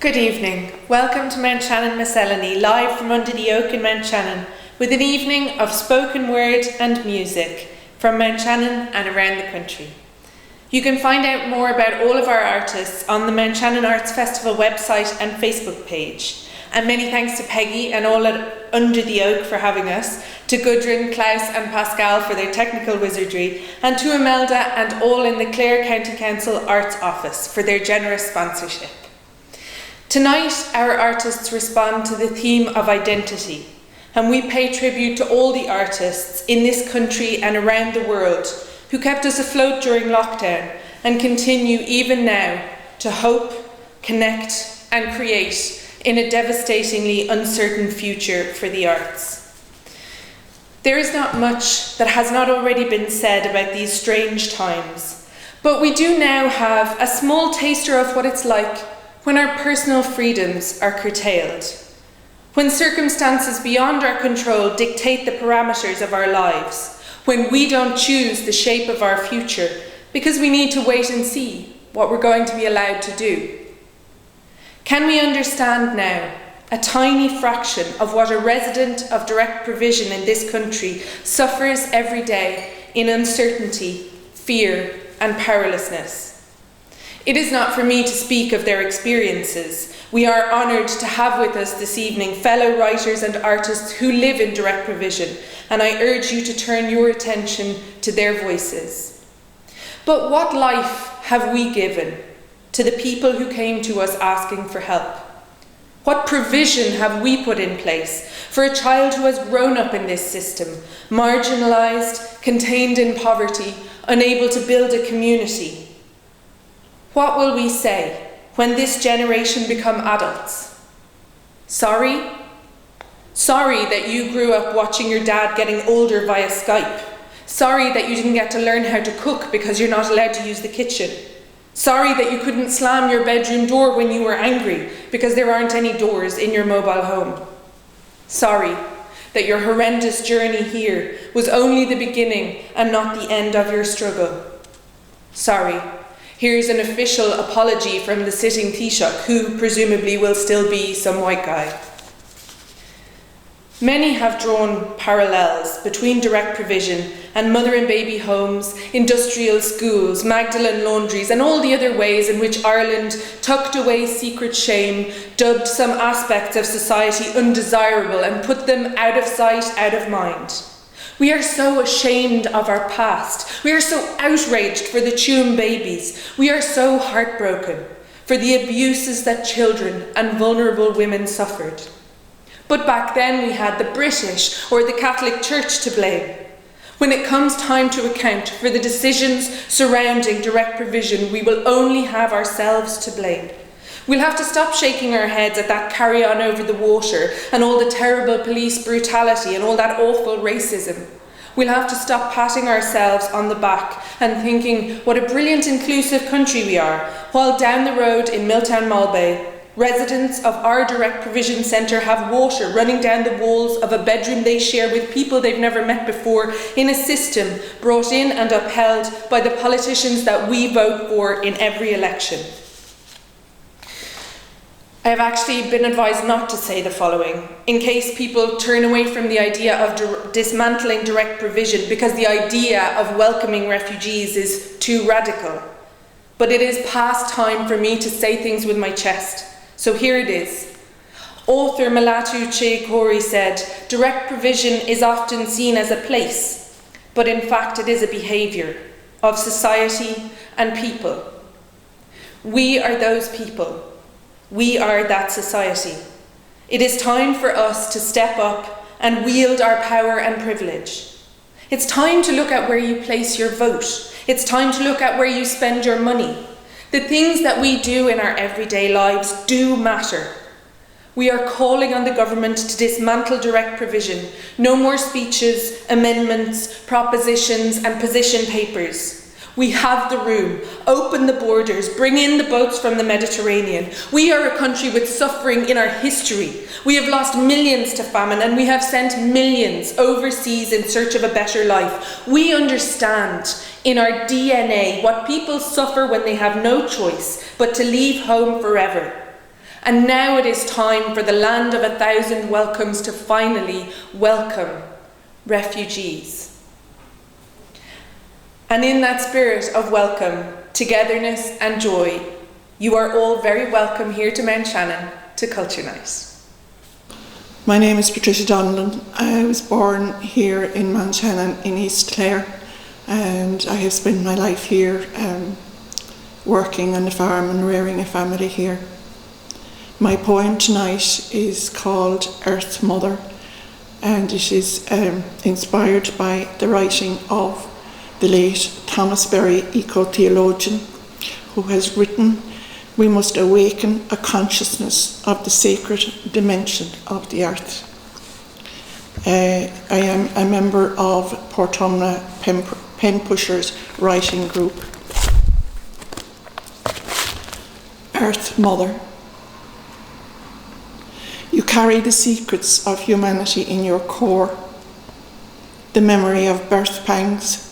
Good evening. Welcome to Mountshannon Miscellany, live from under the oak in Mountshannon, with an evening of spoken word and music from Mountshannon and around the country. You can find out more about all of our artists on the Mountshannon Arts Festival website and Facebook page. And many thanks to Peggy and all at Under the Oak for having us, to Gudrun, Klaus and Pascal for their technical wizardry, and to Imelda and all in the Clare County Council Arts Office for their generous sponsorship. Tonight, our artists respond to the theme of identity, and we pay tribute to all the artists in this country and around the world who kept us afloat during lockdown and continue even now to hope, connect and create in a devastatingly uncertain future for the arts. There is not much that has not already been said about these strange times, but we do now have a small taster of what it's like when our personal freedoms are curtailed, when circumstances beyond our control dictate the parameters of our lives, when we don't choose the shape of our future because we need to wait and see what we're going to be allowed to do. Can we understand now a tiny fraction of what a resident of direct provision in this country suffers every day in uncertainty, fear, and powerlessness? It is not for me to speak of their experiences. We are honoured to have with us this evening fellow writers and artists who live in direct provision, and I urge you to turn your attention to their voices. But what life have we given to the people who came to us asking for help? What provision have we put in place for a child who has grown up in this system, marginalised, contained in poverty, unable to build a community? What will we say when this generation become adults? Sorry? Sorry that you grew up watching your dad getting older via Skype. Sorry that you didn't get to learn how to cook because you're not allowed to use the kitchen. Sorry that you couldn't slam your bedroom door when you were angry because there aren't any doors in your mobile home. Sorry that your horrendous journey here was only the beginning and not the end of your struggle. Sorry. Here's an official apology from the sitting Taoiseach, who presumably will still be some white guy. Many have drawn parallels between direct provision and mother and baby homes, industrial schools, Magdalen laundries, and all the other ways in which Ireland tucked away secret shame, dubbed some aspects of society undesirable, and put them out of sight, out of mind. We are so ashamed of our past. We are so outraged for the Tuam babies. We are so heartbroken for the abuses that children and vulnerable women suffered. But back then we had the British or the Catholic Church to blame. When it comes time to account for the decisions surrounding direct provision, we will only have ourselves to blame. We'll have to stop shaking our heads at that carry on over the water and all the terrible police brutality and all that awful racism. We'll have to stop patting ourselves on the back and thinking what a brilliant inclusive country we are, while down the road in Milltown Malbay, residents of our direct provision centre have water running down the walls of a bedroom they share with people they've never met before in a system brought in and upheld by the politicians that we vote for in every election. I have actually been advised not to say the following, in case people turn away from the idea of dismantling direct provision because the idea of welcoming refugees is too radical. But it is past time for me to say things with my chest, so here it is. Author Malatu Chekori said, direct provision is often seen as a place, but in fact it is a behaviour of society and people. We are those people. We are that society. It is time for us to step up and wield our power and privilege. It's time to look at where you place your vote. It's time to look at where you spend your money. The things that we do in our everyday lives do matter. We are calling on the government to dismantle direct provision. No more speeches, amendments, propositions and position papers. We have the room. Open the borders. Bring in the boats from the Mediterranean. We are a country with suffering in our history. We have lost millions to famine and we have sent millions overseas in search of a better life. We understand in our DNA what people suffer when they have no choice but to leave home forever. And now it is time for the land of 1,000 welcomes to finally welcome refugees. And in that spirit of welcome, togetherness and joy, you are all very welcome here to Mountshannon to Culture Night. My name is Patricia Donnellan. I was born here in Mountshannon in East Clare, and I have spent my life here working on the farm and rearing a family here. My poem tonight is called Earth Mother, and it is inspired by the writing of the late Thomas Berry, eco-theologian, who has written, "We must awaken a consciousness of the sacred dimension of the earth." I am a member of Portumna Pen Pushers writing group. Earth Mother. You carry the secrets of humanity in your core, the memory of birth pangs,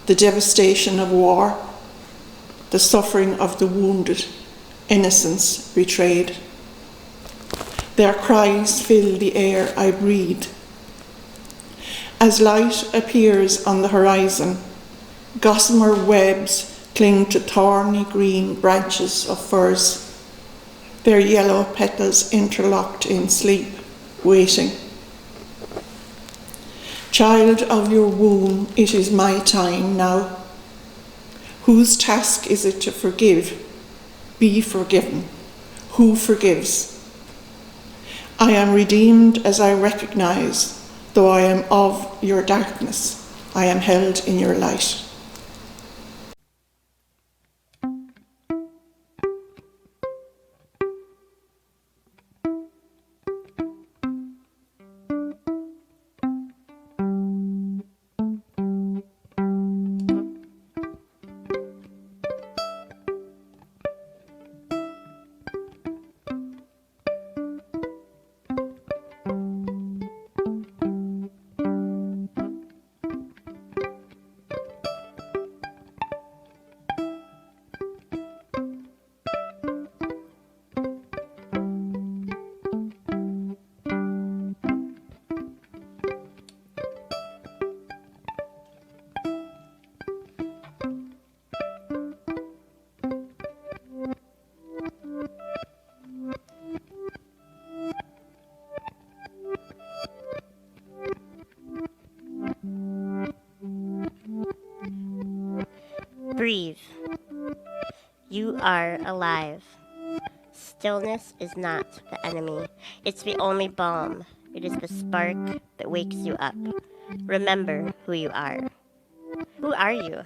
the devastation of war, the suffering of the wounded, innocence betrayed. Their cries fill the air I breathe. As light appears on the horizon, gossamer webs cling to thorny green branches of firs, their yellow petals interlocked in sleep, waiting. Child of your womb, it is my time now. Whose task is it to forgive? Be forgiven. Who forgives? I am redeemed as I recognize, though I am of your darkness, I am held in your light. Breathe. You are alive. Stillness is not the enemy. It's the only balm. It is the spark that wakes you up. Remember who you are. Who are you?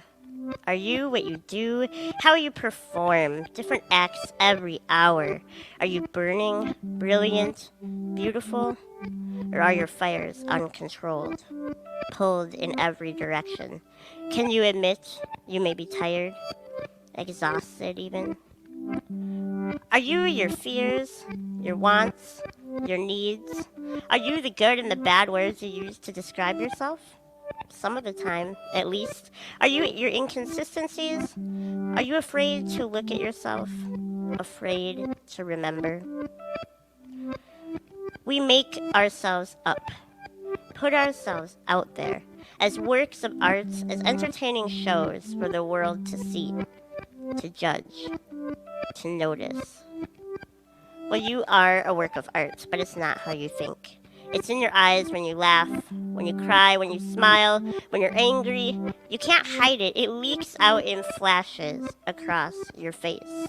Are you what you do? How you perform different acts every hour? Are you burning, brilliant, beautiful? Or are your fires uncontrolled, pulled in every direction? Can you admit you may be tired, exhausted even? Are you your fears, your wants, your needs? Are you the good and the bad words you use to describe yourself? Some of the time, at least. Are you your inconsistencies? Are you afraid to look at yourself? Afraid to remember? We make ourselves up, put ourselves out there as works of art, as entertaining shows for the world to see, to judge, to notice. Well, you are a work of art, but it's not how you think. It's in your eyes when you laugh, when you cry, when you smile, when you're angry. You can't hide it. It leaks out in flashes across your face.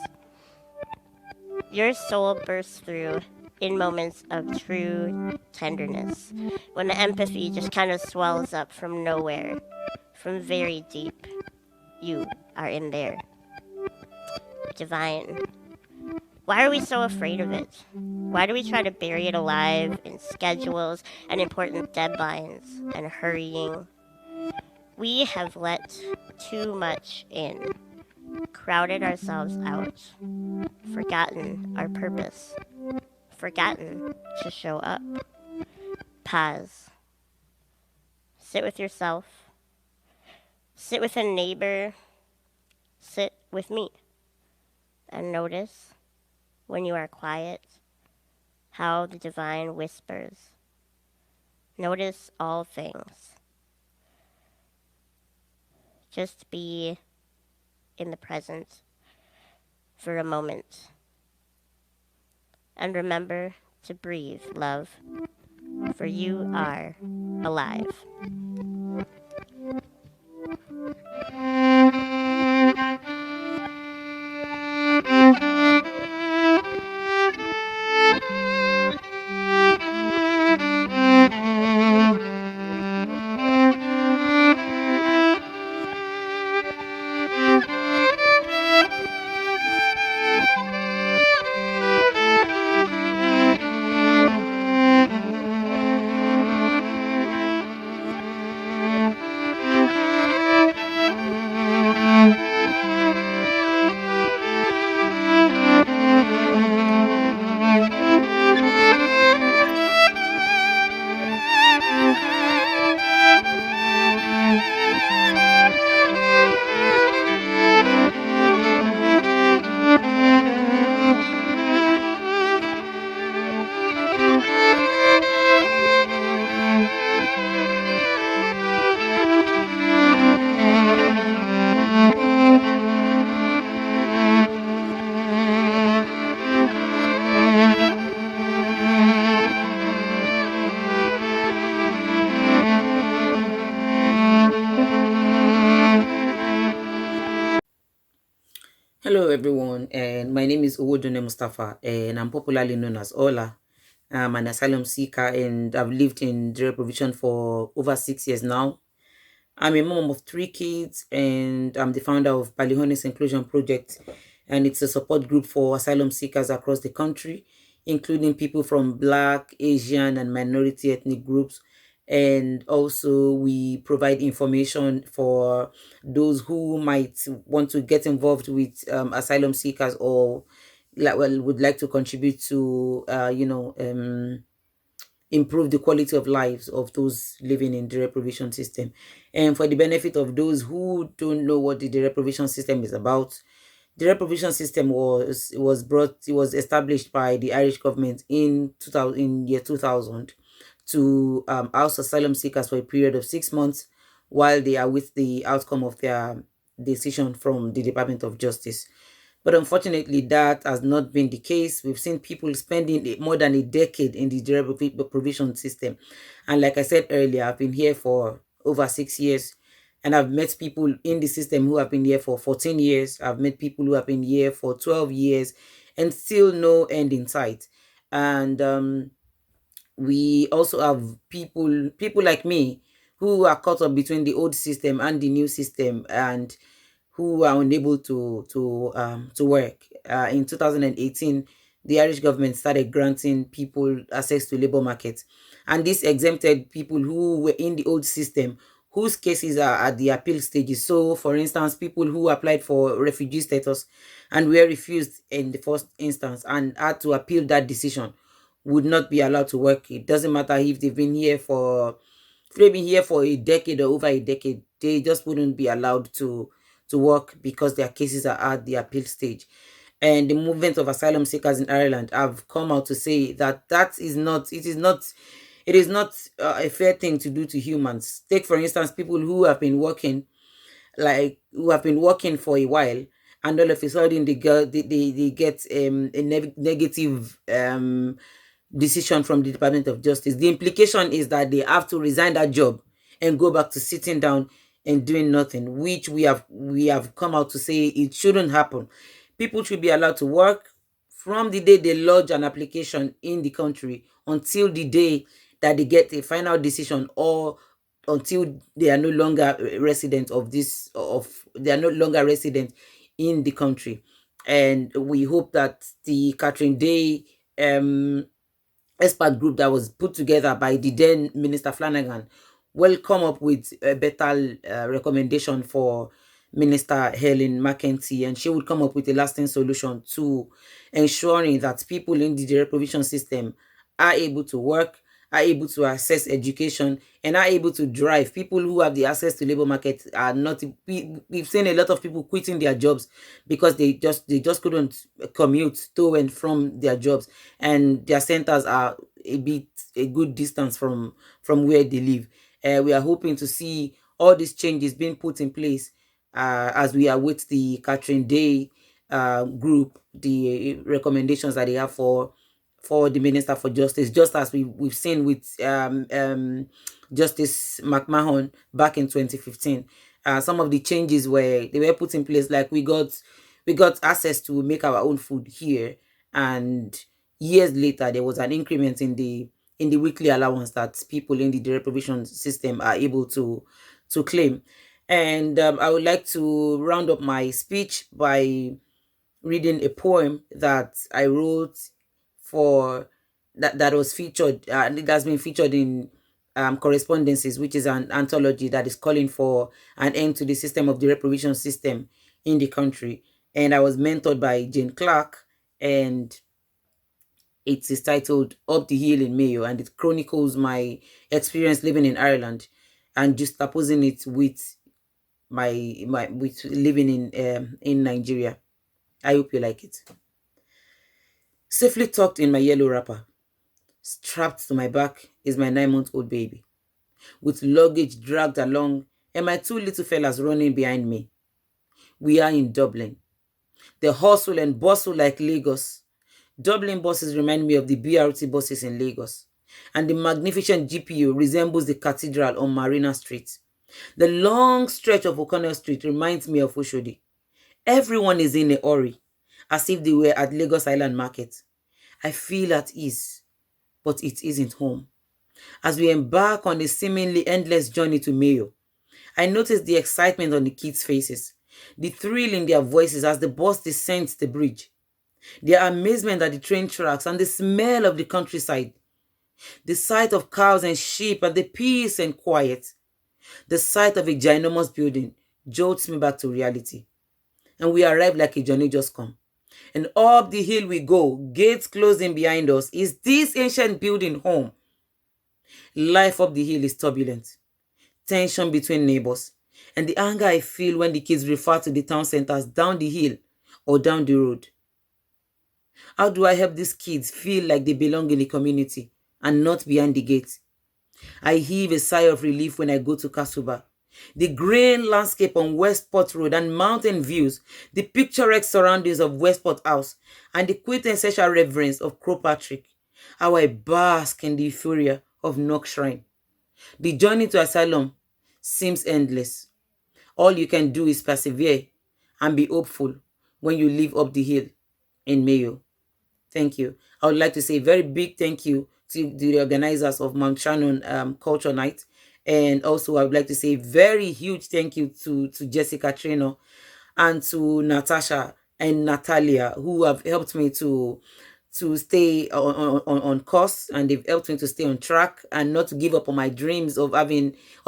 Your soul bursts through in moments of true tenderness, when the empathy just kind of swells up from nowhere, from very deep. You are in there. Divine. Why are we so afraid of it? Why do we try to bury it alive in schedules and important deadlines and hurrying? We have let too much in, crowded ourselves out, forgotten our purpose, forgotten to show up. Pause. Sit with yourself. Sit with a neighbor. Sit with me. And notice when you are quiet how the divine whispers. Notice all things. Just be in the present for a moment. And remember to breathe, love, for you are alive. Hello, everyone, and my name is Owodunni Mustapha, and I'm popularly known as Ola. I'm an asylum seeker, and I've lived in Dere Provision for over 6 years now. I'm a mom of three kids, and I'm the founder of Ballyhoney's Inclusion Project, and it's a support group for asylum seekers across the country, including people from Black, Asian, and minority ethnic groups. And also, we provide information for those who might want to get involved with asylum seekers or would like to contribute to improve the quality of lives of those living in the reprovision system. And for the benefit of those who don't know what the reprovision system is about, the reprovision system was established by the Irish government in 2000, in year 2000, to house asylum seekers for a period of 6 months while they await the outcome of their decision from the Department of Justice. But unfortunately, that has not been the case. We've seen people spending more than a decade in the provision system. And like I said earlier, I've been here for over 6 years. And I've met people in the system who have been here for 14 years. I've met people who have been here for 12 years and still no end in sight. And we also have people like me who are caught up between the old system and the new system, and who are unable to work. In 2018, the Irish government started granting people access to labor markets, and this exempted people who were in the old system whose cases are at the appeal stages. So, for instance, people who applied for refugee status and were refused in the first instance and had to appeal that decision would not be allowed to work. It doesn't matter if they've been here for a decade or over a decade, they just wouldn't be allowed to work because their cases are at the appeal stage. And the movement of asylum seekers in Ireland have come out to say that it is not a fair thing to do to humans. Take, for instance, people who have been working, for a while, and all of a sudden they get a negative decision from the Department of Justice. The implication is that they have to resign that job and go back to sitting down and doing nothing, which we have come out to say it shouldn't happen. People should be allowed to work from the day they lodge an application in the country until the day that they get a final decision, or until they are no longer resident they are no longer resident in the country. And we hope that the Catherine Day expert group that was put together by the then Minister Flanagan will come up with a better recommendation for Minister Helen McEntee, and she would come up with a lasting solution to ensuring that people in the provision system are able to work are able to access education and are able to drive. People who have the access to labor market are not. We've seen a lot of people quitting their jobs because they just couldn't commute to and from their jobs, and their centers are a good distance from where they live. We are hoping to see all these changes being put in place as we await the Catherine Day group, the recommendations that they have for the Minister for Justice, just as we've seen with Justice McMahon back in 2015. Some of the changes were put in place, like we got access to make our own food here, and years later there was an increment in the weekly allowance that people in the deprivation system are able to claim. And I would like to round up my speech by reading a poem that I wrote for that was featured and it has been featured in Correspondences, which is an anthology that is calling for an end to the system of the reprovision system in the country. And I was mentored by Jane Clark, and it is titled Up the Hill in Mayo, and it chronicles my experience living in Ireland and juxtaposing it with with living in Nigeria. I hope you like it. Safely tucked in my yellow wrapper, strapped to my back is my 9-month-old baby, with luggage dragged along and my 2 little fellas running behind me. We are in Dublin. The hustle and bustle like Lagos. Dublin buses remind me of the BRT buses in Lagos, and the magnificent GPO resembles the cathedral on Marina Street. The long stretch of O'Connell Street reminds me of Oshodi. Everyone is in a hurry, as if they were at Lagos Island Market. I feel at ease, but it isn't home. As we embark on a seemingly endless journey to Mayo, I notice the excitement on the kids' faces, the thrill in their voices as the bus descends the bridge, their amazement at the train tracks and the smell of the countryside, the sight of cows and sheep and the peace and quiet. The sight of a ginormous building jolts me back to reality. And we arrive like a journey just come. And up the hill we go, gates closing behind us. Is this ancient building home? Life up the hill is turbulent. Tension between neighbors. And the anger I feel when the kids refer to the town centers down the hill or down the road. How do I help these kids feel like they belong in the community and not behind the gate? I heave a sigh of relief when I go to Kasuba. The green landscape on Westport Road and mountain views, the picturesque surroundings of Westport House, and the quintessential reverence of Patrick. How I bask in the euphoria of Knock Shrine. The journey to asylum seems endless. All you can do is persevere and be hopeful when you live up the hill in Mayo. Thank you. I would like to say a very big thank you to the organizers of Mountshannon Culture Night. And also I would like to say a very huge thank you to Jessica Trino and to Natasha and Natalia, who have helped me to stay on course, and they've helped me to stay on track and not to give up on my dreams of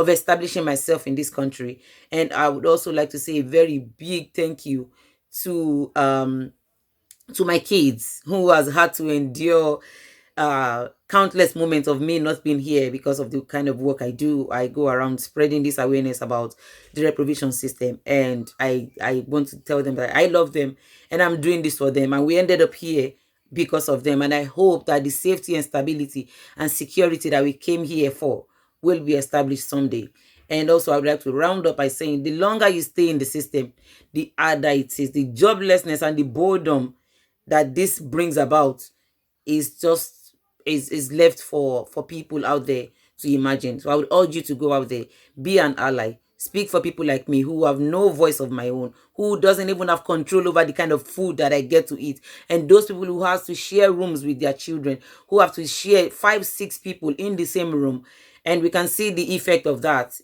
establishing myself in this country. And I would also like to say a very big thank you to my kids, who has had to endure countless moments of me not being here because of the kind of work I do. I go around spreading this awareness about the reprovision system, and I want to tell them that I love them and I'm doing this for them, and we ended up here because of them. And I hope that the safety and stability and security that we came here for will be established someday. And also I would like to round up by saying the longer you stay in the system, the harder it is. The joblessness and the boredom that this brings about is left for people out there to imagine. So I would urge you to go out there, be an ally, speak for people like me who have no voice of my own, who doesn't even have control over the kind of food that I get to eat, and those people who have to share rooms with their children, who have to share 5-6 people in the same room. And we can see the effect of that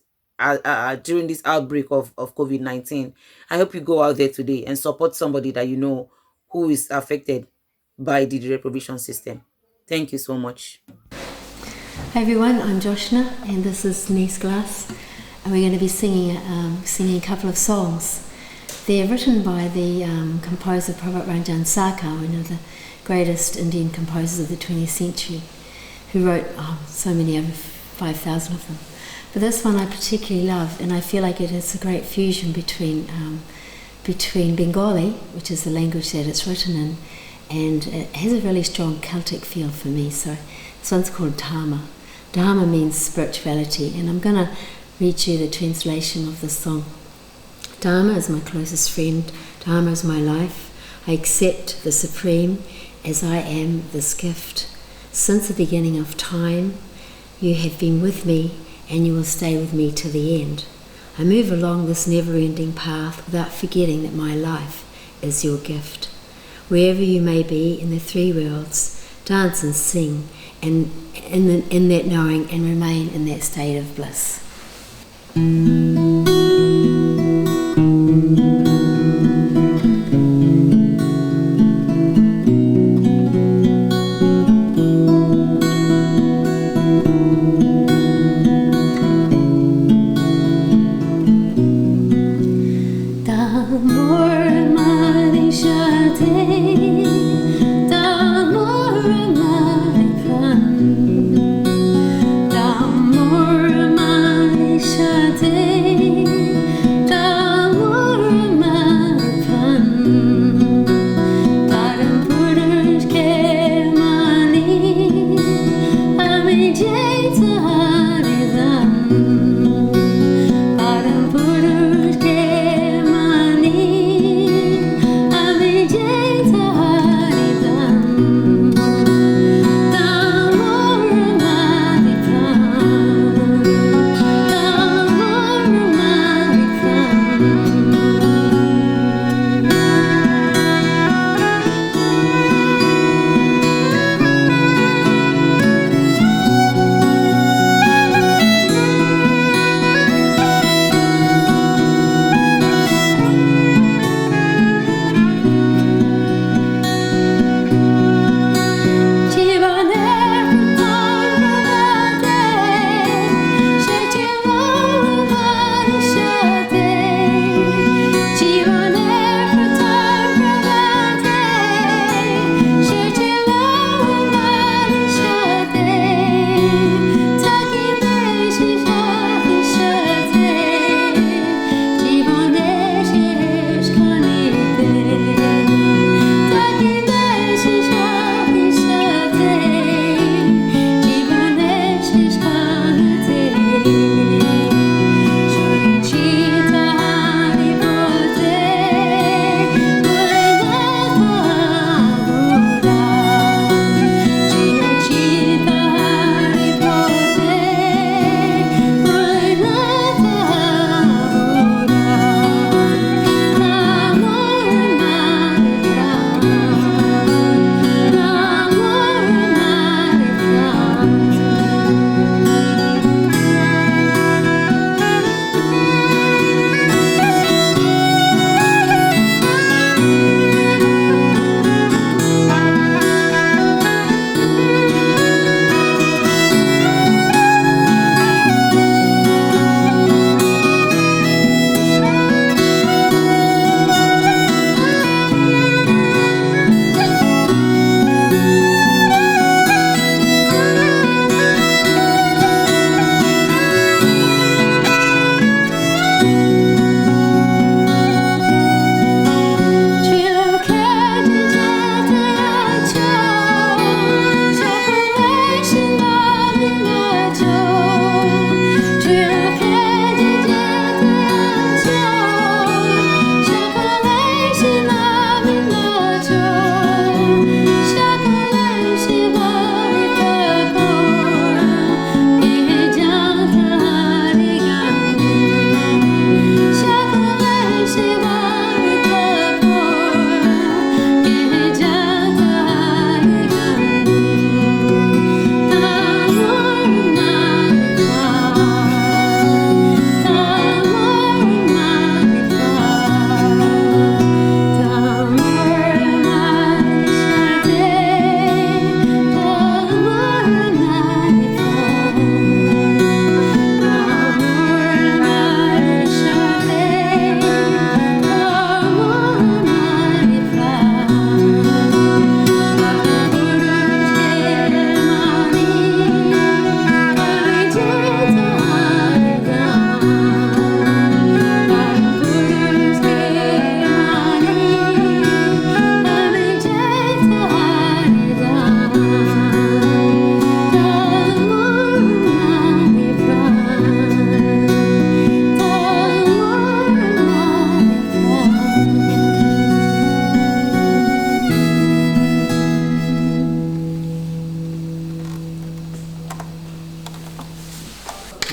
during this outbreak of COVID-19. I hope you go out there today and support somebody that you know who is affected by the reprovision system. Thank you so much. Hi everyone, I'm Jyoshna and this is Denise Glass, and we're going to be singing a couple of songs. They're written by the composer Prabhat Ranjain Sarkar, one of the greatest Indian composers of the 20th century. who wrote so many, over 5,000 of them. But this one I particularly love, and I feel like it is a great fusion between Bengali, which is the language that it's written in, and it has a really strong Celtic feel for me. So this one's called Dharma. Dharma means spirituality, and I'm going to read you the translation of this song. Dharma is my closest friend. Dharma is my life. I accept the Supreme as I am this gift. Since the beginning of time, you have been with me, and you will stay with me to the end. I move along this never-ending path without forgetting that my life is your gift. Wherever you may be in the three worlds, dance and sing, and in that knowing, and remain in that state of bliss. Day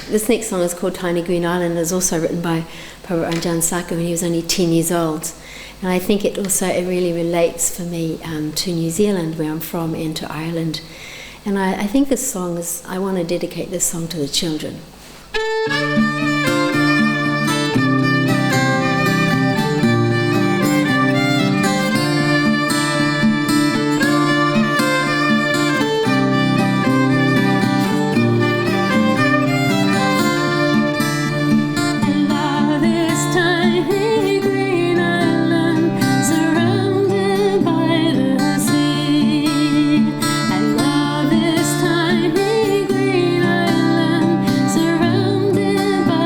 this next song is called Tiny Green Island. It was also written by Prabhat Ranjain Sarkar when he was only 10 years old. And I think it really relates for me to New Zealand, where I'm from, and to Ireland. And I think this song I want to dedicate this song to the children. Surrounded by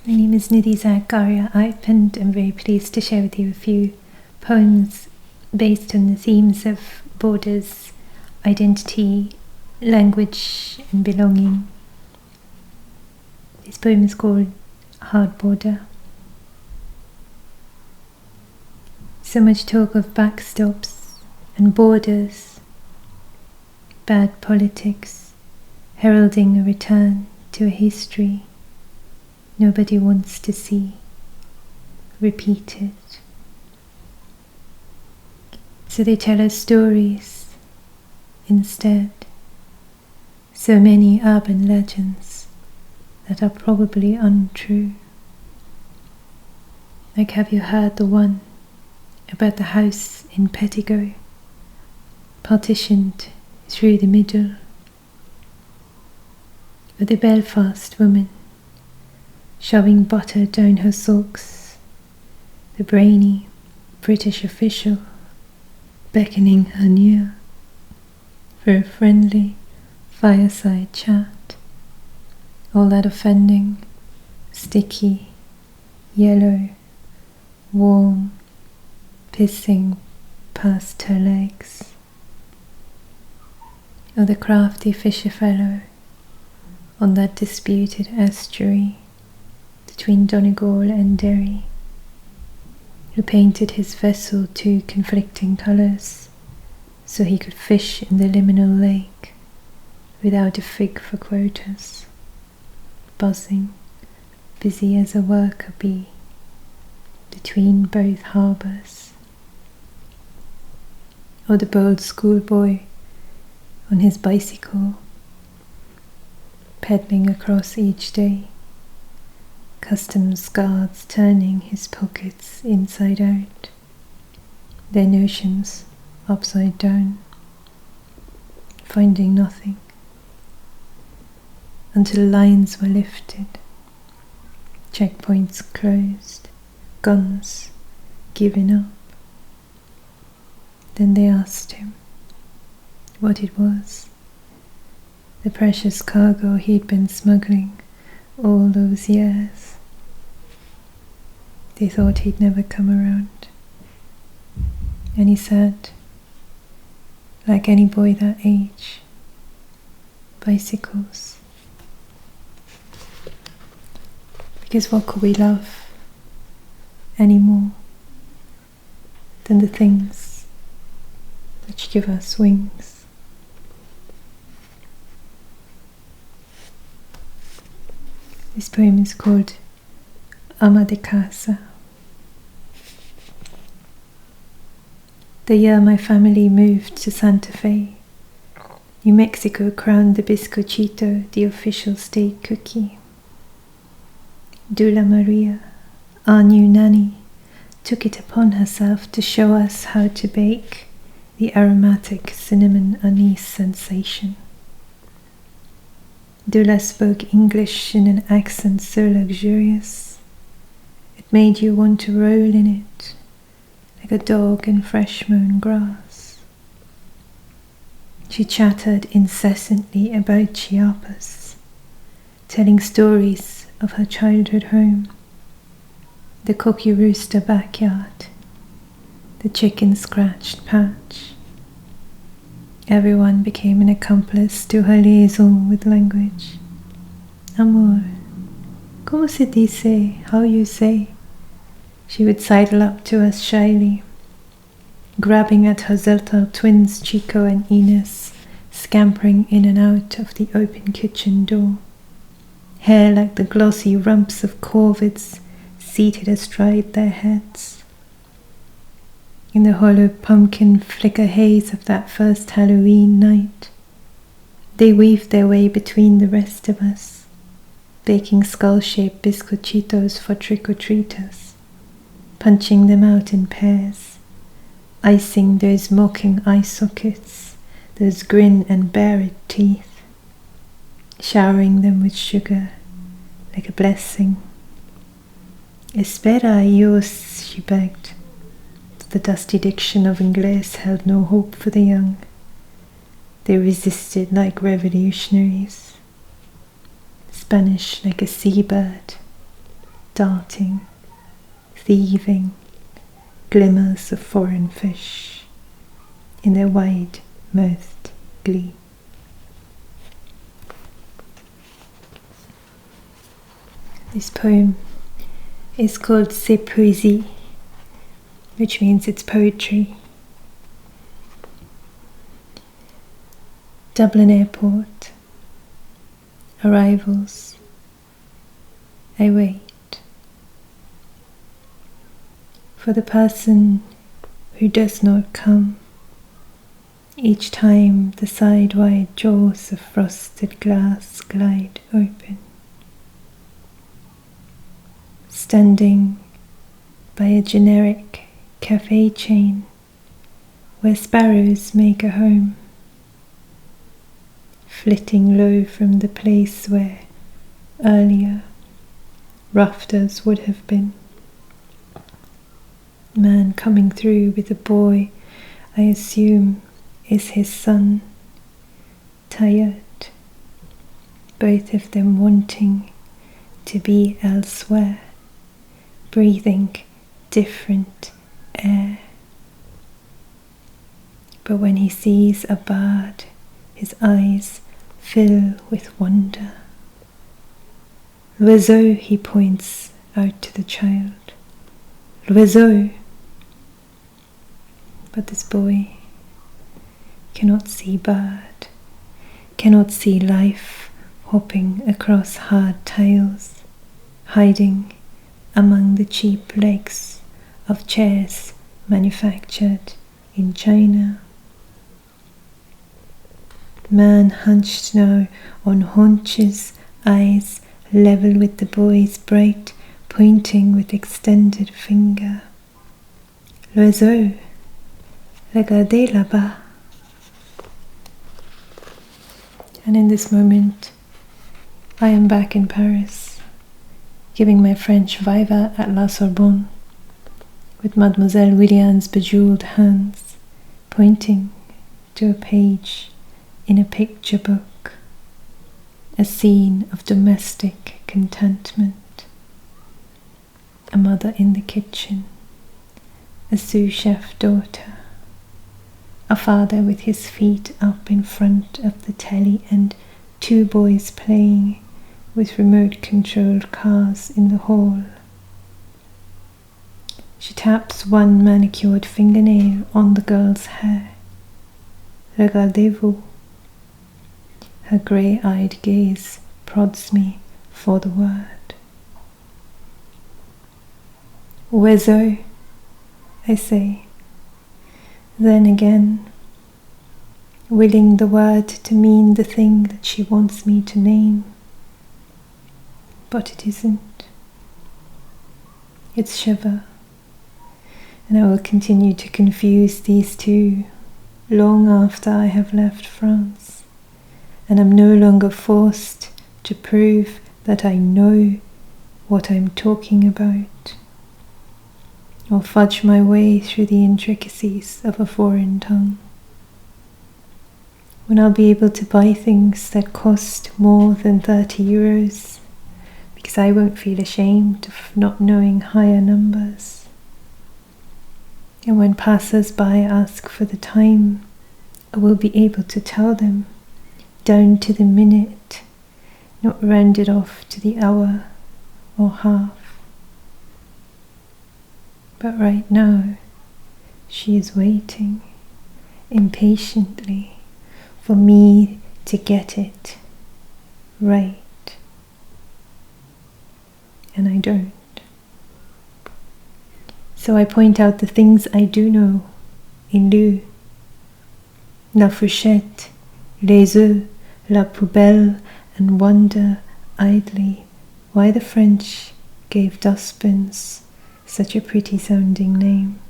My name is Nidhi Zak, Aria Eipe, and I'm very pleased to share with you a few poems based on the themes of borders, identity, language and belonging. This poem is called Hard Border. So much talk of backstops and borders, bad politics, heralding a return to a history nobody wants to see repeated. So they tell us stories instead, so many urban legends that are probably untrue. Like, have you heard the one about the house in Pettigo, partitioned through the middle? Or the Belfast woman shoving butter down her socks, the brainy British official beckoning her near for a friendly fireside chat, all that offending, sticky, yellow, warm, pissing past her legs. Or the crafty fisher fellow on that disputed estuary between Donegal and Derry, who painted his vessel two conflicting colours so he could fish in the liminal lake without a fig for quotas, buzzing, busy as a worker bee between both harbours. Or the bold schoolboy on his bicycle, pedalling across each day, customs guards turning his pockets inside out, their notions upside down, finding nothing, until lines were lifted, checkpoints closed, guns given up. Then they asked him what it was, the precious cargo he'd been smuggling all those years. They thought he'd never come around. And he said, like any boy that age, bicycles. Because what could we love any more than the things which give us wings? This poem is called Ama de Casa. The year my family moved to Santa Fe, New Mexico crowned the bizcochito the official state cookie. Dula Maria, our new nanny, took it upon herself to show us how to bake the aromatic cinnamon anise sensation. Dula spoke English in an accent so luxurious, it made you want to roll in it, like a dog in fresh mown grass. She chattered incessantly about Chiapas, telling stories of her childhood home, the cocky rooster backyard, the chicken-scratched patch. Everyone became an accomplice to her liaison with language. Amor, ¿cómo se dice? How you say? She would sidle up to us shyly, grabbing at her Zeltal twins Chico and Ines, scampering in and out of the open kitchen door, hair like the glossy rumps of corvids seated astride their heads. In the hollow pumpkin flicker haze of that first Halloween night, they weaved their way between the rest of us, baking skull-shaped bizcochitos for trick-or-treaters, punching them out in pairs, icing those mocking eye sockets, those grin and bear it teeth, showering them with sugar like a blessing. Espera, Dios, she begged. The dusty diction of Ingles held no hope for the young. They resisted like revolutionaries, Spanish like a seabird, darting, thieving, glimmers of foreign fish in their wide-mouthed glee. This poem is called C'est poésie, which means it's poetry. Dublin Airport. Arrivals. I wait for the person who does not come. Each time the side-wide jaws of frosted glass glide open. Standing by a generic cafe chain where sparrows make a home, flitting low from the place where earlier rafters would have been. Man coming through with a boy I assume is his son, tired, both of them wanting to be elsewhere, breathing different air. But when he sees a bird, his eyes fill with wonder. L'oiseau, he points out to the child. L'oiseau. But this boy cannot see bird, cannot see life hopping across hard tiles, hiding among the cheap legs of chairs manufactured in China. Man hunched now on haunches, eyes level with the boy's bright, pointing with extended finger. L'oiseau, regardez là-bas. And in this moment, I am back in Paris, giving my French viva at La Sorbonne, with Mademoiselle William's bejeweled hands, pointing to a page in a picture book, a scene of domestic contentment, a mother in the kitchen, a sous chef daughter, a father with his feet up in front of the telly, and two boys playing with remote-controlled cars in the hall. She taps one manicured fingernail on the girl's hair. Regardez-vous. Her grey-eyed gaze prods me for the word. Oiseau, I say. Then again, willing the word to mean the thing that she wants me to name. But it isn't. It's shiver. And I will continue to confuse these two long after I have left France, and am no longer forced to prove that I know what I'm talking about, or fudge my way through the intricacies of a foreign tongue. When I'll be able to buy things that cost more than €30, because I won't feel ashamed of not knowing higher numbers. And when passers-by ask for the time, I will be able to tell them, down to the minute, not rounded off to the hour or half. But right now, she is waiting impatiently for me to get it right. And I don't. So I point out the things I do know in lieu. La fourchette, les œufs, la poubelle, and wonder idly why the French gave dustbins such a pretty sounding name.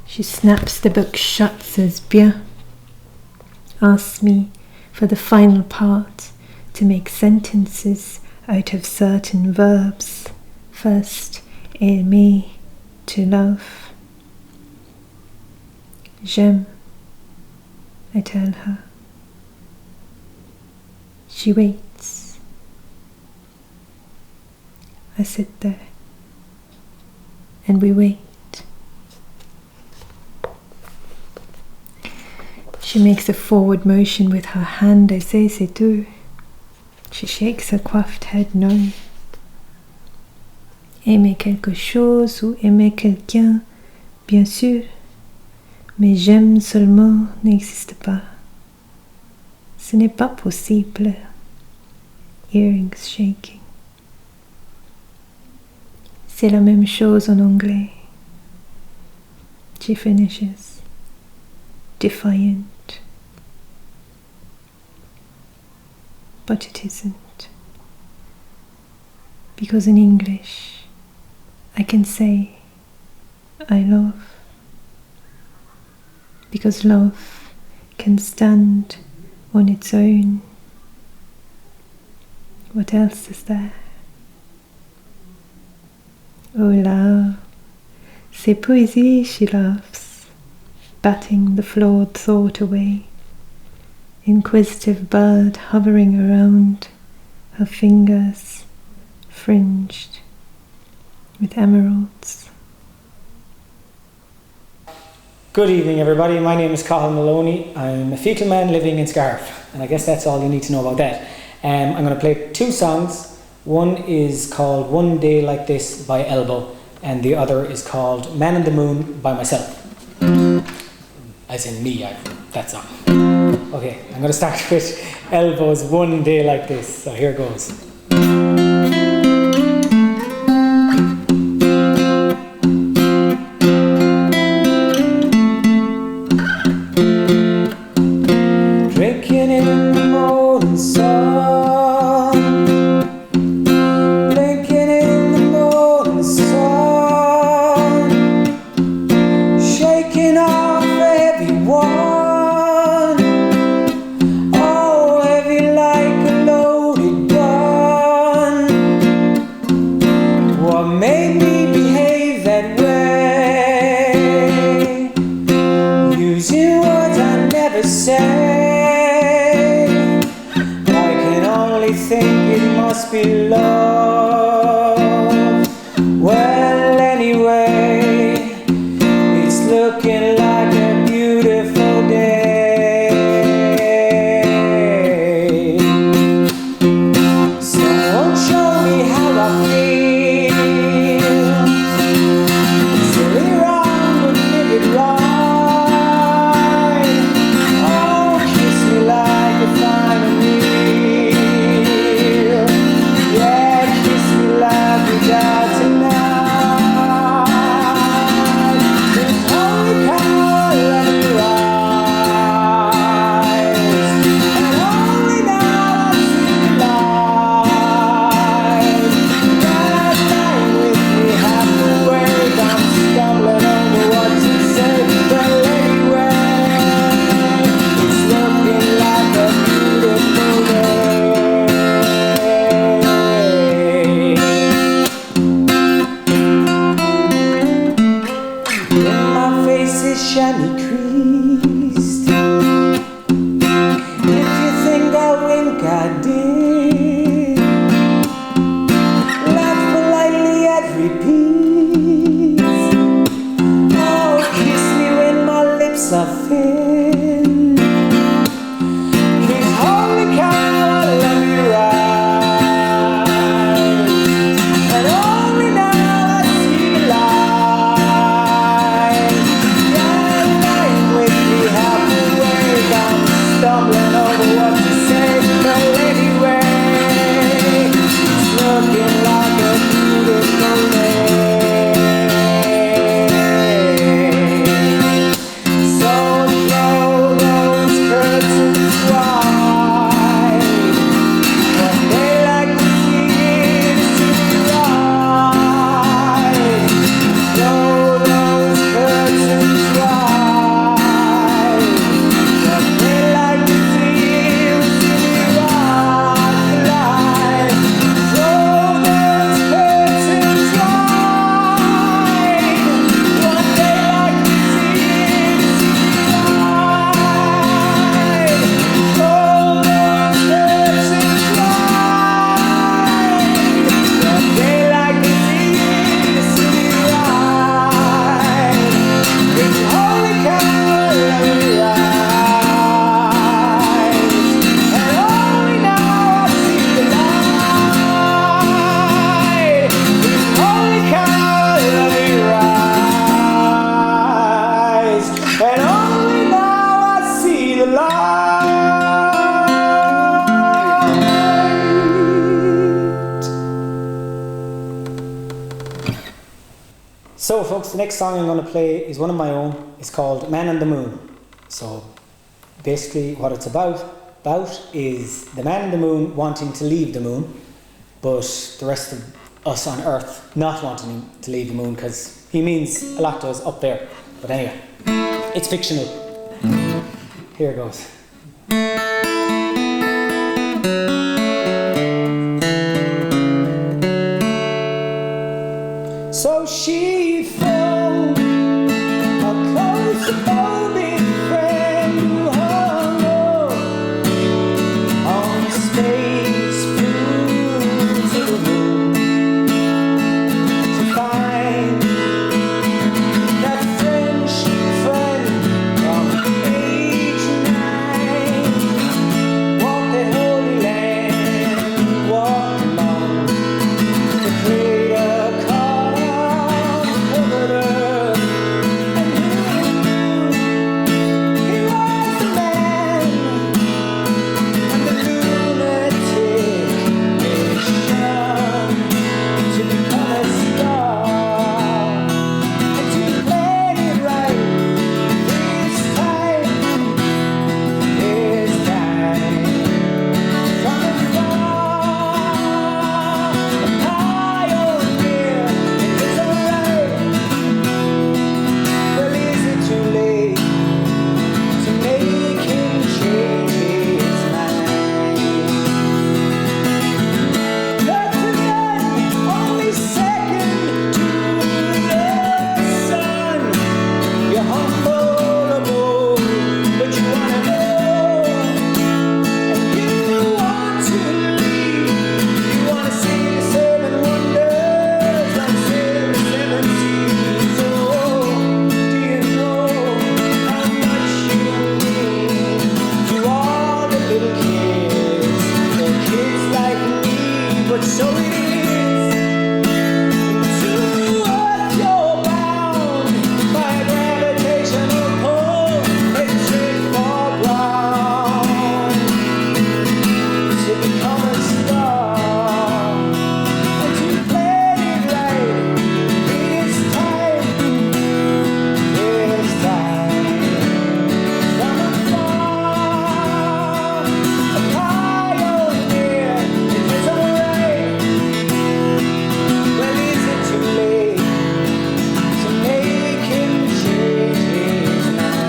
She snaps the book shut, says bien, asks me for the final part to make sentences out of certain verbs. First, aimer, to love. J'aime, I tell her. She waits. I sit there and we wait. She makes a forward motion with her hand. I say c'est tout. She shakes her coiffed head no. Aimer quelque chose ou aimer quelqu'un, bien sûr, mais j'aime seulement n'existe pas. Ce n'est pas possible. Earrings shaking. C'est la même chose en anglais. She finishes, defiant. But it isn't. Because in English, I can say, I love. Because love can stand on its own. What else is there? Oh là, c'est poésie, she laughs, batting the flawed thought away. Inquisitive bird hovering around, her fingers fringed with emeralds. Good evening, everybody. My name is Cathal Moloney. I'm a fetal man living in Scariff, and I guess that's all you need to know about that. I'm going to play two songs. One is called One Day Like This by Elbow, and the other is called Man in the Moon by myself. As in me, that song. Okay, I'm going to start with Elbow's One Day Like This. So here goes. Drinking in the morning sun, blinking in the morning sun, shaking off everyone. Oh, heavy like a loaded gun. What made me behave that way? Using words I never say. Think it must be love. Well, anyway, it's looking like a beautiful day. Someone show me how I feel. Silly wrong, but live it right. Oh, kiss me like a final meal. Without tonight. So folks, the next song I'm going to play is one of my own. It's called Man on the Moon. So basically what it's about is the man in the moon wanting to leave the moon, but the rest of us on Earth not wanting to leave the moon, because he means a lot to us up there. But anyway, it's fictional. Here it goes. So she phoned a claustrophobic friend who hung up on space flew to the moon to find that French friend from age 9. Walked the Holy Land, walked along the crater car, covered earth, and who knew he was the man and the lunatic mission to become a star and to play it right this time, from afar, a pioneer in his own right. Well, is it too late to make him change his mind? Not tonight, only second to the sun. You're humble, but you wanna know, and you want to leave. You wanna see the 7 wonders and sail the 7 seas. Oh, do you know how much you mean to all the little kids? They're kids like me, but so it is. To earth you're bound by a gravitational pull, heading straight for ground to become a star and to play it right this time, from afar, a pioneer in his own right. Well, is it too late to make him change his mind?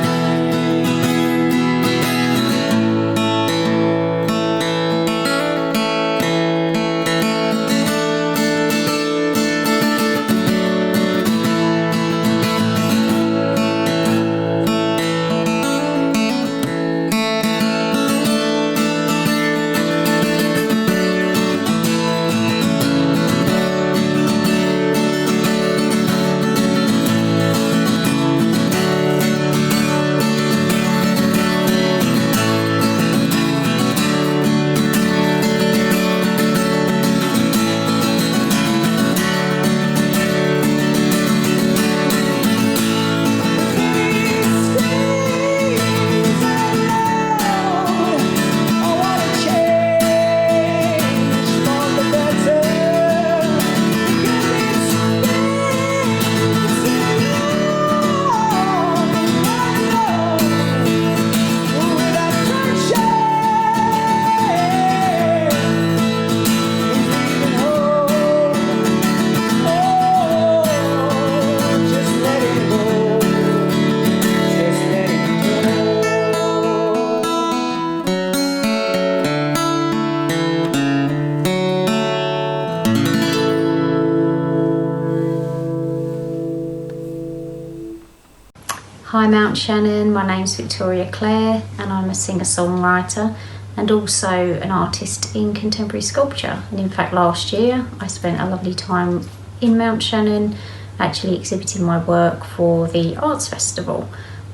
Hi Mountshannon, my name's Victoria Clare and I'm a singer-songwriter and also an artist in contemporary sculpture. And in fact last year I spent a lovely time in Mountshannon actually exhibiting my work for the Arts Festival.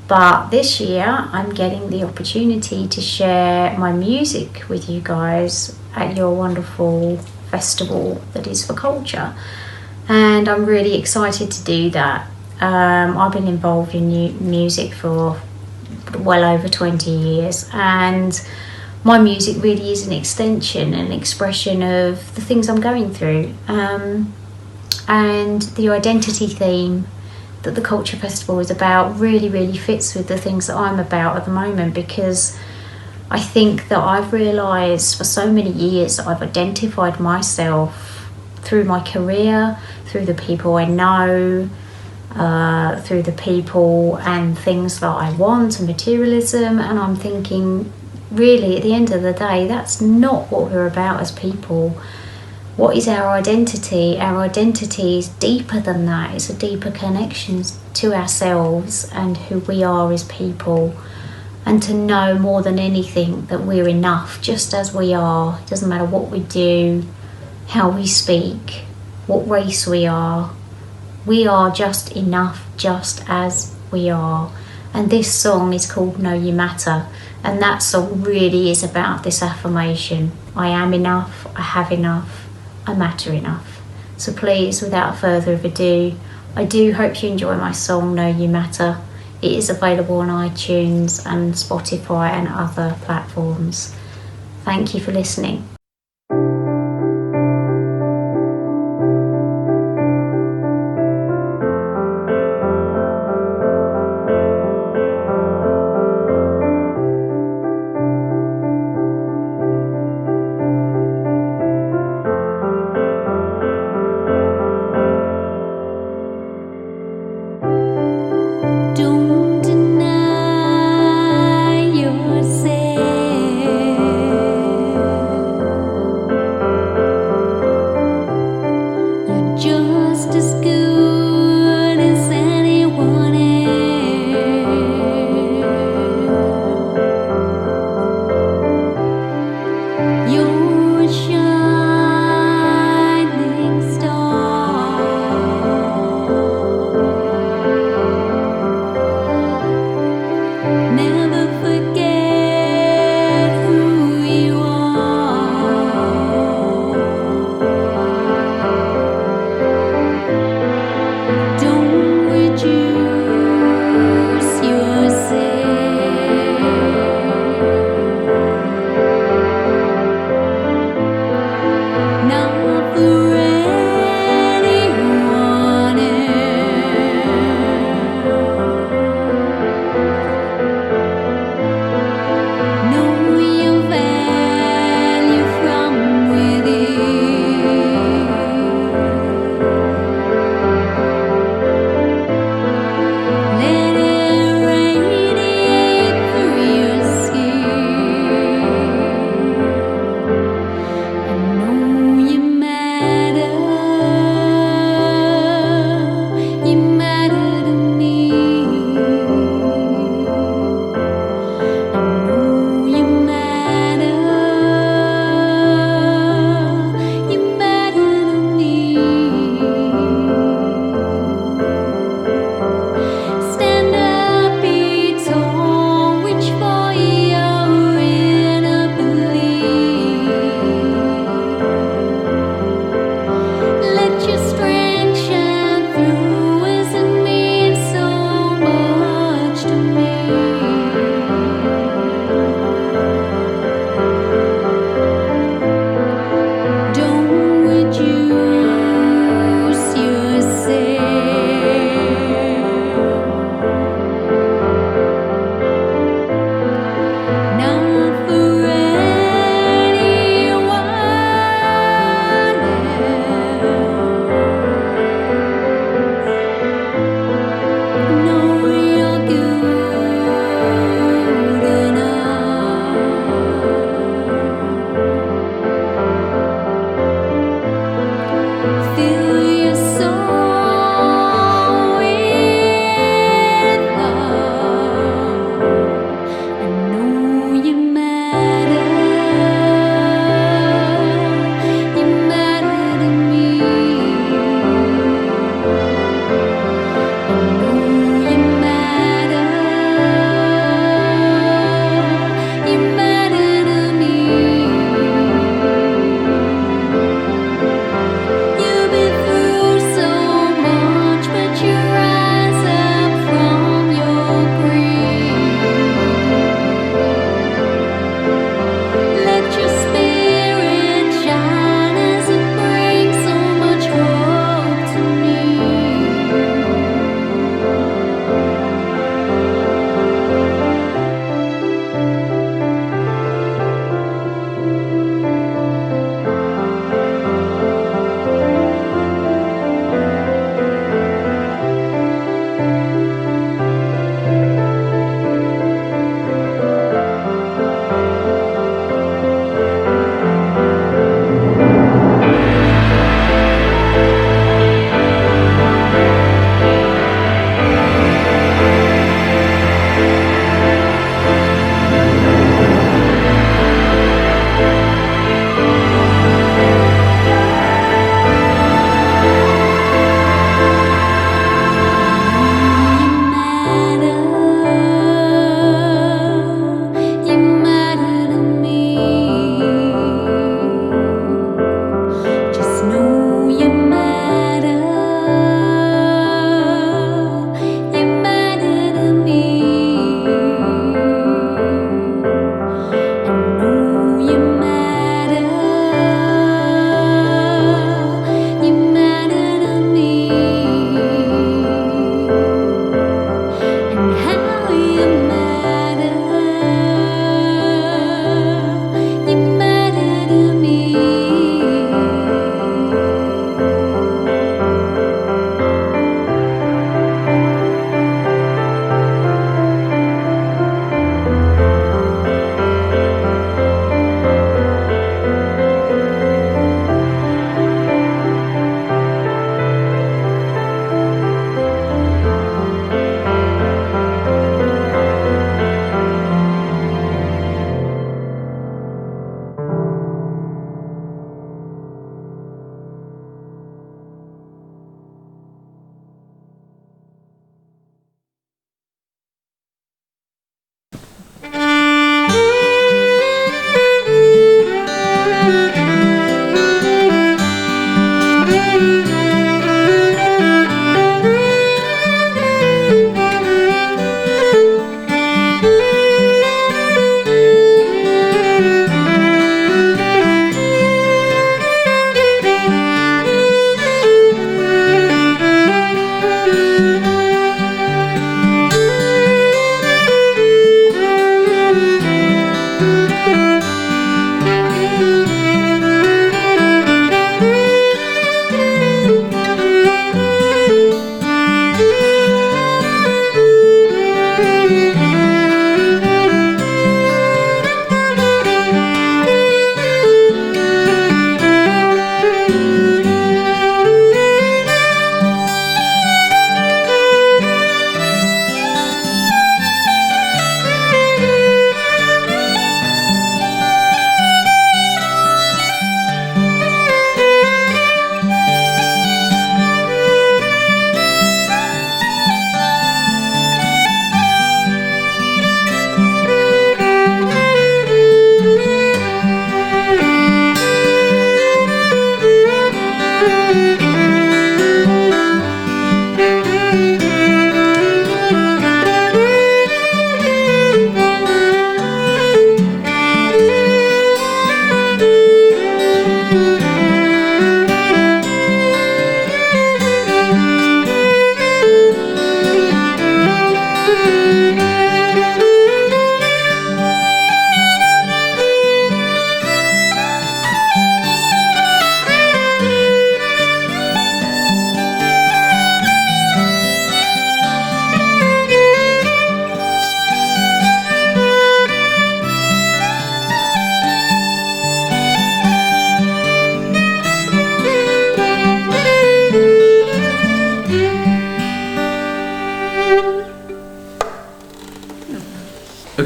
But this year I'm getting the opportunity to share my music with you guys at your wonderful festival that is for culture. And I'm really excited to do that. I've been involved in music for well over 20 years and my music really is an extension and expression of the things I'm going through. And the identity theme that the Culture Festival is about really, really fits with the things that I'm about at the moment, because I think that I've realised for so many years that I've identified myself through my career, through the people I know, through the people and things that I want and materialism, and I'm thinking, really, at the end of the day, that's not what we're about as people. What is our identity? Our identity is deeper than that. It's a deeper connection to ourselves and who we are as people, and to know more than anything that we're enough just as we are. It doesn't matter what we do, how we speak, what race we are just enough just as we are. And this song is called Know You Matter, and that song really is about this affirmation. I am enough, I have enough, I matter enough. So please, without further ado, I do hope you enjoy my song Know You Matter. It is available on iTunes and Spotify and other platforms. Thank you for listening. Don't deny yourself.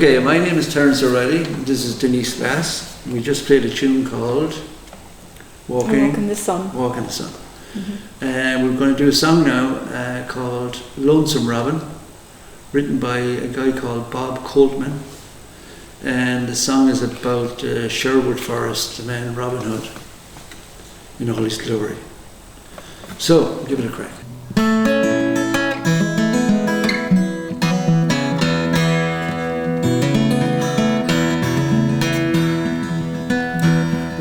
Okay, my name is Terence A. This is Denise Glass. We just played a tune called Walk in the Sun. Walk in the Sun. We're going to do a song now called Lonesome Robin, written by a guy called Bob Coltman. And the song is about Sherwood Forest, the man Robin Hood in all his glory. So, give it a crack.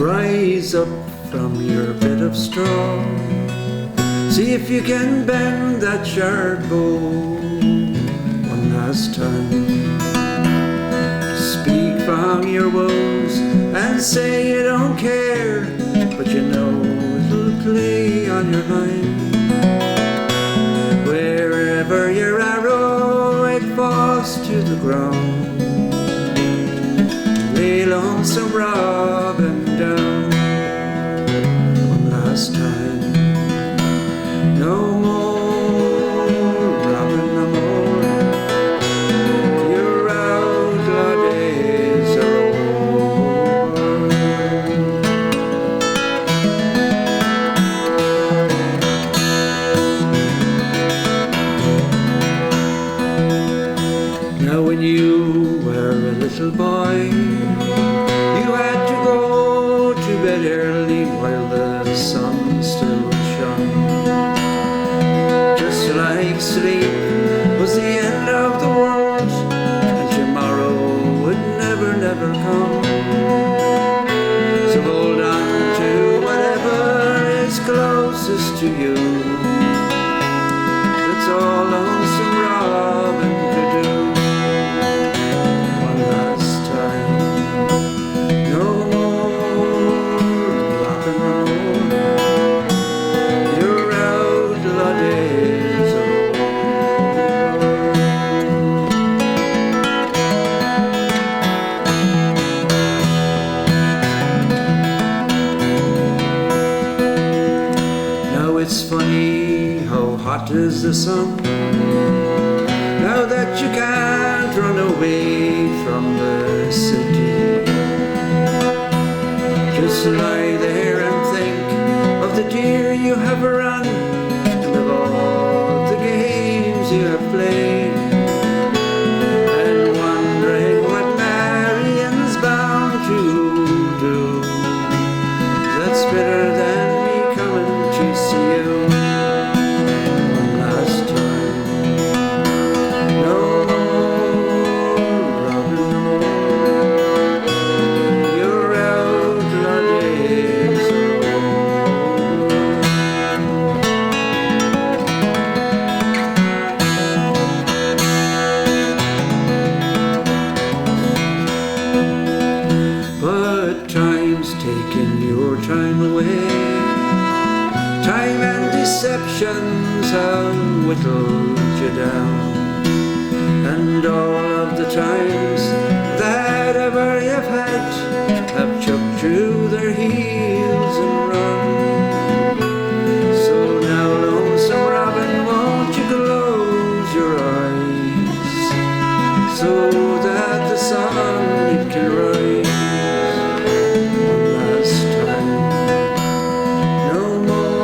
Rise up from your bed of straw, see if you can bend that shard bow one last time. Speak from your woes and say you don't care, but you know it'll play on your line. Wherever your arrow it falls to the ground, lay Lonesome Robin down one last time. No more Robin, no more. Your outlaw days are over. Now when you were a little boy, bed early while the sun still shone. Just like sleep was the end of the world, and tomorrow would never, never come. So hold on to whatever is closest to you. That's all Lonesome Robin could do. One last time. No more. Is the sun, now that you can't run away from the city? Just lie there and think of the deer you have run, and of all the games you have played, and wondering what Marion's bound to do. That's better than me coming to see you. Have whittled you down, and all of the times that ever you've had have chucked through their heels and run. So now Lonesome Robin, won't you close your eyes so that the sun it can rise one last time. No more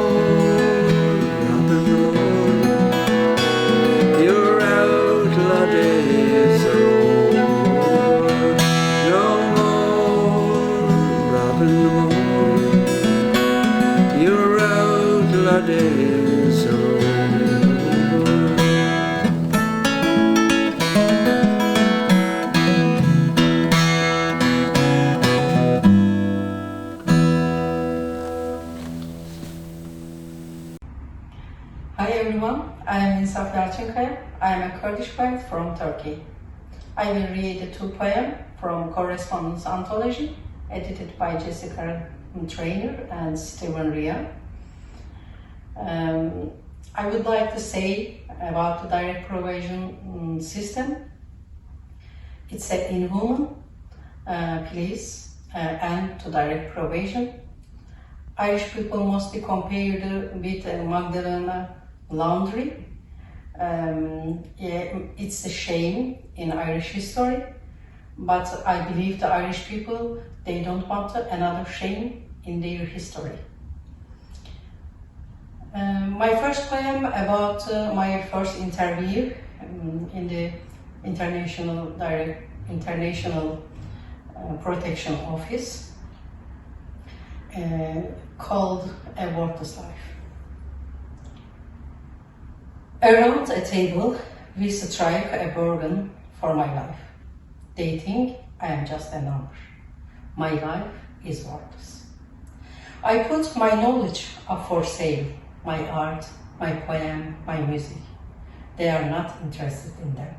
days are over. Hi everyone, I am Insaf Yalçinkaya. I am a Kurdish poet from Turkey. I will read the two poems from Correspondence Anthology, edited by Jessica Trainer and Stephen Rea. I would like to say about the direct provision system. It's an inhuman place and to direct provision. Irish people must be compared with Magdalena Laundry. It's a shame in Irish history. but I believe the Irish people, they don't want another shame in their history. My first poem about my first interview in the International Protection Office, called A Wordless Life. Around a table, we strike a bargain for my life. They think I am just a number. My life is worthless. I put my knowledge up for sale, my art, my poem, my music. They are not interested in them.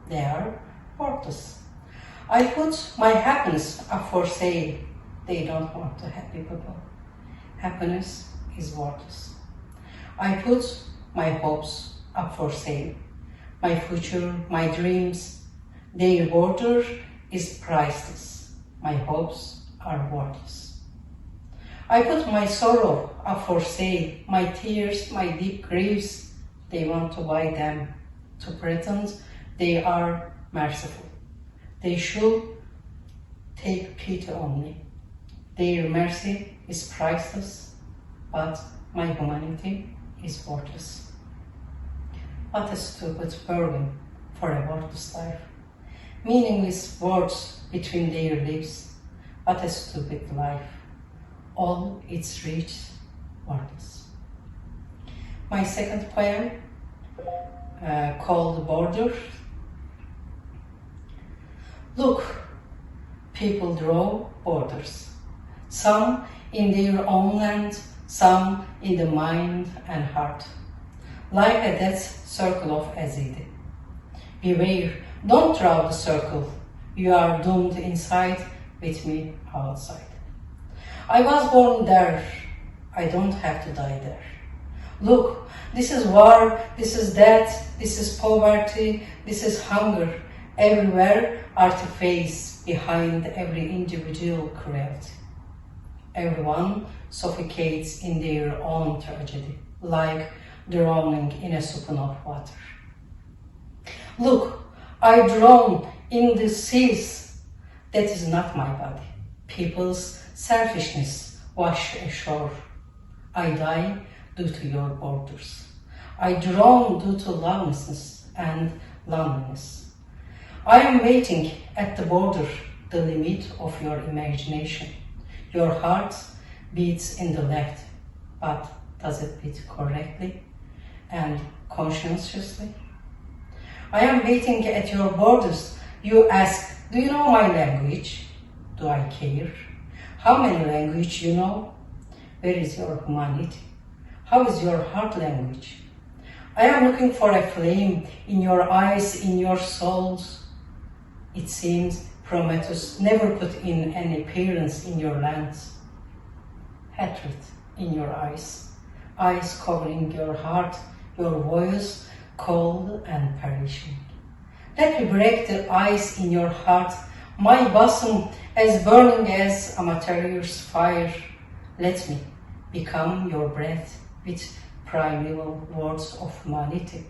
They are worthless. I put my happiness up for sale. They don't want to happy people. Happiness is worthless. I put my hopes up for sale. My future, my dreams, their border is priceless. My hopes are worthless. I put my sorrow up for sale, my tears, my deep griefs. They want to buy them, to pretend they are merciful. They should take pity on me. Their mercy is priceless, but my humanity is worthless. What a stupid bargain for a worthless life. Meaningless words between their lips. What a stupid life. All its rich, worthless. My second poem, called Border. Look, people draw borders. Some in their own land, some in the mind and heart. Like a death circle of Azide. Beware, don't draw the circle. You are doomed inside, with me outside. I was born there. I don't have to die there. Look, this is war, this is death, this is poverty, this is hunger. Everywhere artifice behind every individual cruelty. Everyone suffocates in their own tragedy, like drowning in a spoon of water. Look, I drown in the seas. That is not my body. People's selfishness wash ashore. I die due to your borders. I drown due to lovelessness and loneliness. I am waiting at the border, the limit of your imagination. Your heart beats in the left, but does it beat correctly and conscientiously? I am waiting at your borders. You ask, do you know my language? Do I care? How many languages you know? Where is your humanity? How is your heart language? I am looking for a flame in your eyes, in your souls. It seems Prometheus never put in an appearance in your lands. Hatred in your eyes covering your heart, your voice cold and perishing. Let me break the ice in your heart, my bosom as burning as a martyr's fire. Let me become your breath with primeval words of humanity.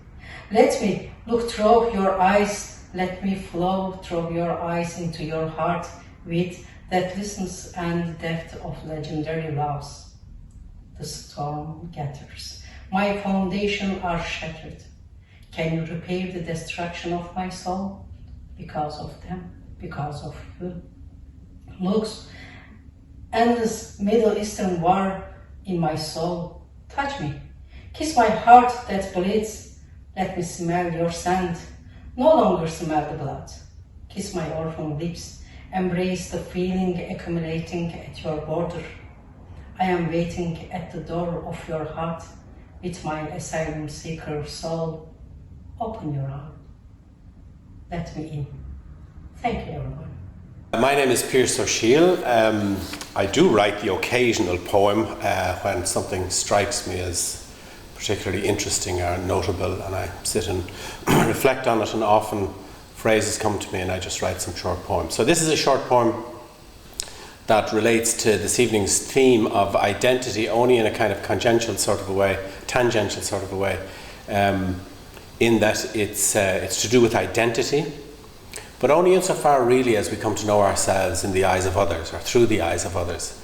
Let me look through your eyes, let me flow through your eyes into your heart with that listens and depth of legendary loves. The storm gathers. My foundations are shattered. Can you repair the destruction of my soul? Because of them, because of you. Looks, endless Middle Eastern war in my soul. Touch me. Kiss my heart that bleeds. Let me smell your scent. No longer smell the blood. Kiss my orphan lips. Embrace the feeling accumulating at your border. I am waiting at the door of your heart with my asylum seeker soul. Open your arm. Let me in. Thank you, everyone. My name is Pearse O'Sheil. I do write the occasional poem when something strikes me as particularly interesting or notable, and I sit and reflect on it, and often phrases come to me and I just write some short poems. So this is a short poem that relates to this evening's theme of identity, only in a kind of tangential sort of a way, in that it's to do with identity, but only insofar really as we come to know ourselves in the eyes of others or through the eyes of others.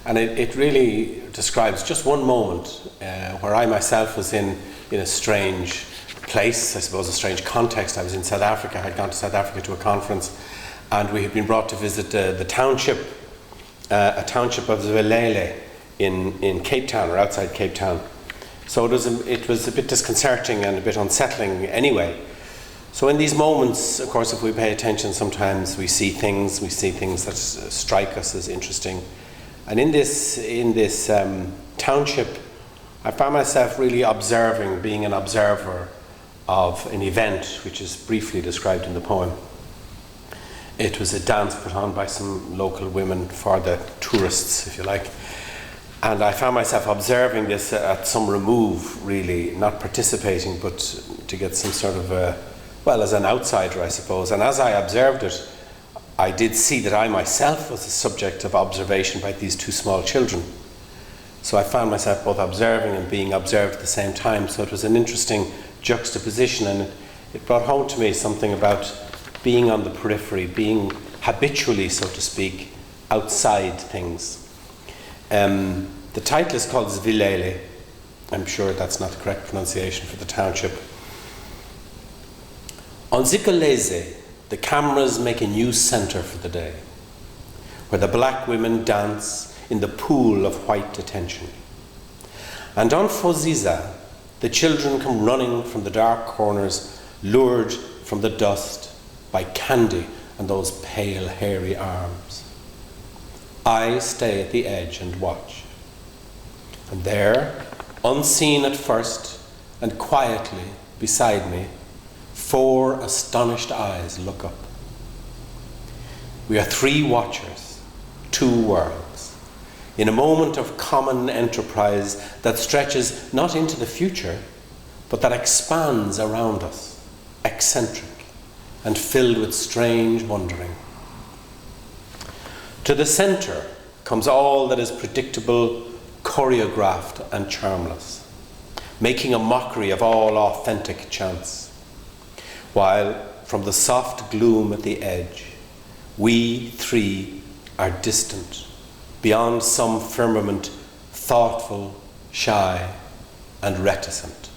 And it really describes just one moment where I myself was in a strange place, I suppose a strange context. I was in South Africa. I had gone to South Africa to a conference, and we had been brought to visit the township, a township of Zwelele in Cape Town, or outside Cape Town. So it was a bit disconcerting and a bit unsettling anyway. So in these moments, of course, if we pay attention, sometimes we see things that strike us as interesting. And in this township, I found myself really observing, being an observer of an event which is briefly described in the poem. It was a dance put on by some local women for the tourists, if you like. And I found myself observing this at some remove, really, not participating, but to get some sort of as an outsider, I suppose. And as I observed it, I did see that I myself was the subject of observation by these two small children. So I found myself both observing and being observed at the same time. So it was an interesting juxtaposition, and it brought home to me something about being on the periphery, being habitually, so to speak, outside things. The title is called Zwelele. I'm sure that's not the correct pronunciation for the township. On Zikaleze, the cameras make a new centre for the day, where the black women dance in the pool of white attention. And on Foziza, the children come running from the dark corners, lured from the dust by candy and those pale, hairy arms. I stay at the edge and watch. And there, unseen at first, and quietly beside me, 4 astonished eyes look up. We are 3 watchers, 2 worlds, in a moment of common enterprise that stretches not into the future, but that expands around us, eccentric and filled with strange wondering. To the centre comes all that is predictable, choreographed and charmless, making a mockery of all authentic chance, while from the soft gloom at the edge, we 3 are distant, beyond some firmament, thoughtful, shy and reticent.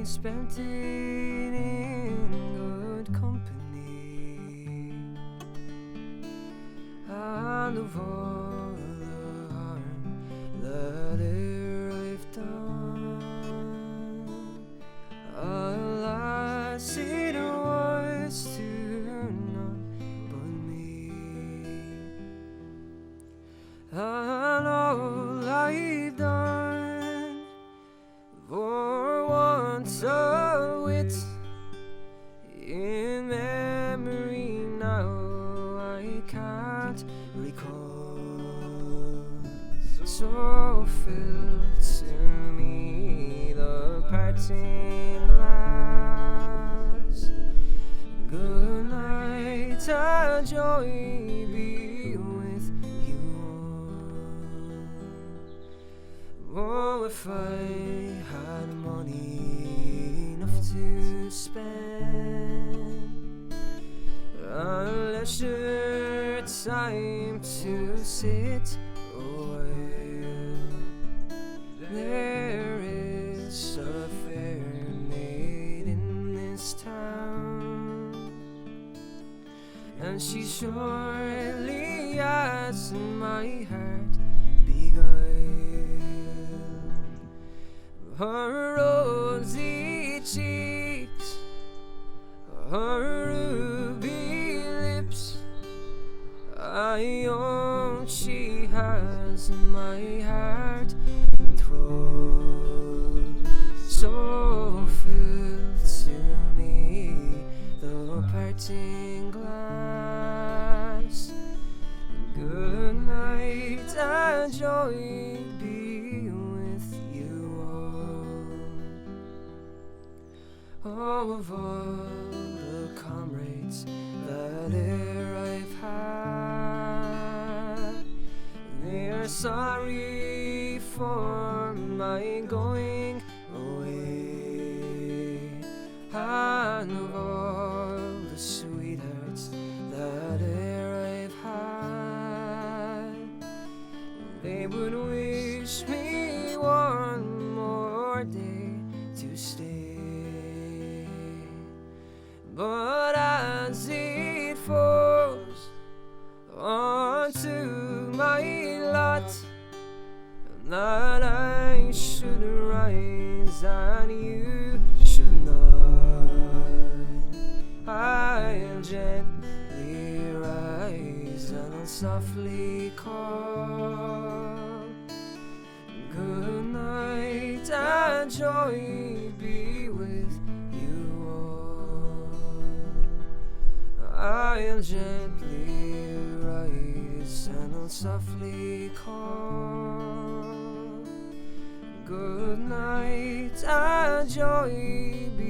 Spent it in good company, and of all the harm that I've done, alas, it was to none but me, and all I've done for once a wit in memory now I can't recall, so filled to me the parting glass. Good night, and joy be with you all. Oh, if I had money enough to spend, and leisure time to sit away, there is a fair maid in this town, and she surely has my heart beguiled. Her rosy cheeks, her ruby lips, I own she has my heart enthralled. So filled to me the parting glass. Good night. and joy be with you all. Oh, of all the comrades that e'er I've had, they are sorry for my going away. And of all the sweethearts that e'er I've had, they would wish me one more day to stay. But as it falls onto my lot that I should rise and you should not, I'll gently rise and I'll softly call. Good night and joy be with you all. I'll gently rise and I'll softly call. Good night and joy be